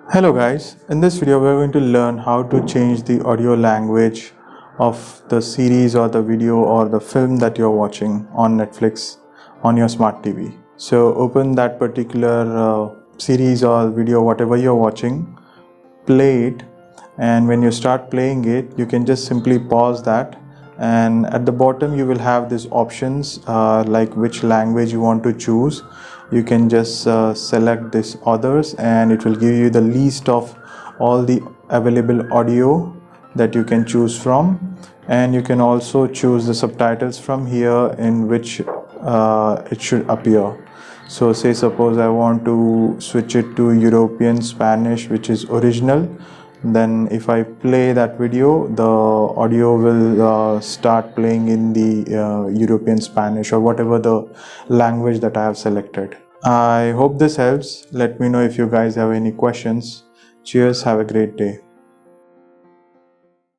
Hello guys, in this video we are going to learn how to change the audio language of the series or the video or the film that you're watching on Netflix on your smart TV. So open that particular series or video, whatever you're watching, play it, and when you start playing it you can just simply pause that, and at the bottom you will have these options like which language you want to choose. You can just select this others and it will give you the list of all the available audio that you can choose from, and you can also choose the subtitles from here in which it should appear. So say suppose I want to switch it to European Spanish, which is original, then if I play that video, the audio will start playing in the European Spanish or whatever the language that I have selected. I hope this helps. Let me know if you guys have any questions. Cheers, have a great day.